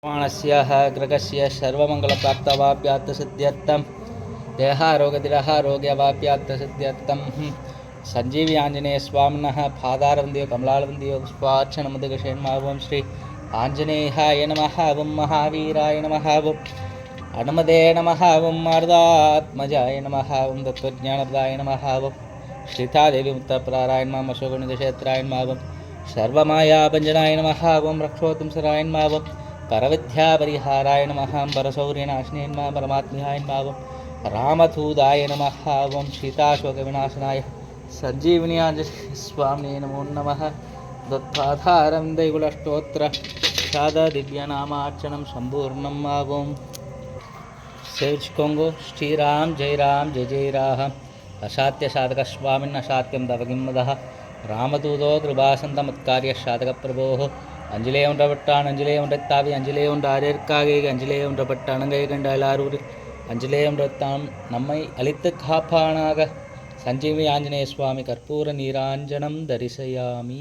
प्रमाणस्याः ग्रहस्य सर्वमङ्गलप्राप्तवाप्यात्तसिद्ध्यर्थं देहारोग्यवाप्यात्तसिद्ध्यर्थं संजीवी आञ्जनेयस्वामिनः पादारविन्दयो कमलालविन्दयो पुष्पार्चनमुदगशेन्मावं श्री आञ्जनेयाय नमः वं महावीराय नमः वं हनुमते नमः वं मारुतात्मजाय नमः वं तत्त्वज्ञानप्रदाय नमः वं श्रीतादेवी मुक्तप्रारायण नमः अशोकनिधक्षेत्राय नमः वं सर्वमायाभञ्जनाय नमः वं रक्षोत्तंसराय नमः वं परविद्यापरिहाराय नमः परशौर्यनाशिने नमः परमात्म्याय नमः रामधूताय नमः वं सीताशोकविनाशनाय सञ्जीवन्याञ्जनेयस्वामिने नमो नमः दत्ताधारं दैवुलस्तोत्र दिव्यनामार्चनं सम्पूर्णं वं सेविचुकोंगो श्रीराम जय जय राम असाध्य साधक स्वामिन् असाध्यं तव किम्मदः रामदूतो कृपासन्तमुत्कार्य साधक प्रभोः அஞ்சிலே ஒன்றப்பட்டான் அஞ்சிலே ஒன்றைத்தாவி அஞ்சிலே ஒன்று ஆறிற்காக அஞ்சிலே ஒன்றப்பட்ட அணங்கை கண்ட எல்லாரூர் அஞ்சிலே ஒன்றத்தான் நம்மை அழித்து காப்பானாக சஞ்சீவி ஆஞ்சநேய சுவாமி கற்பூர நீராஞ்சனம் தரிசயாமி.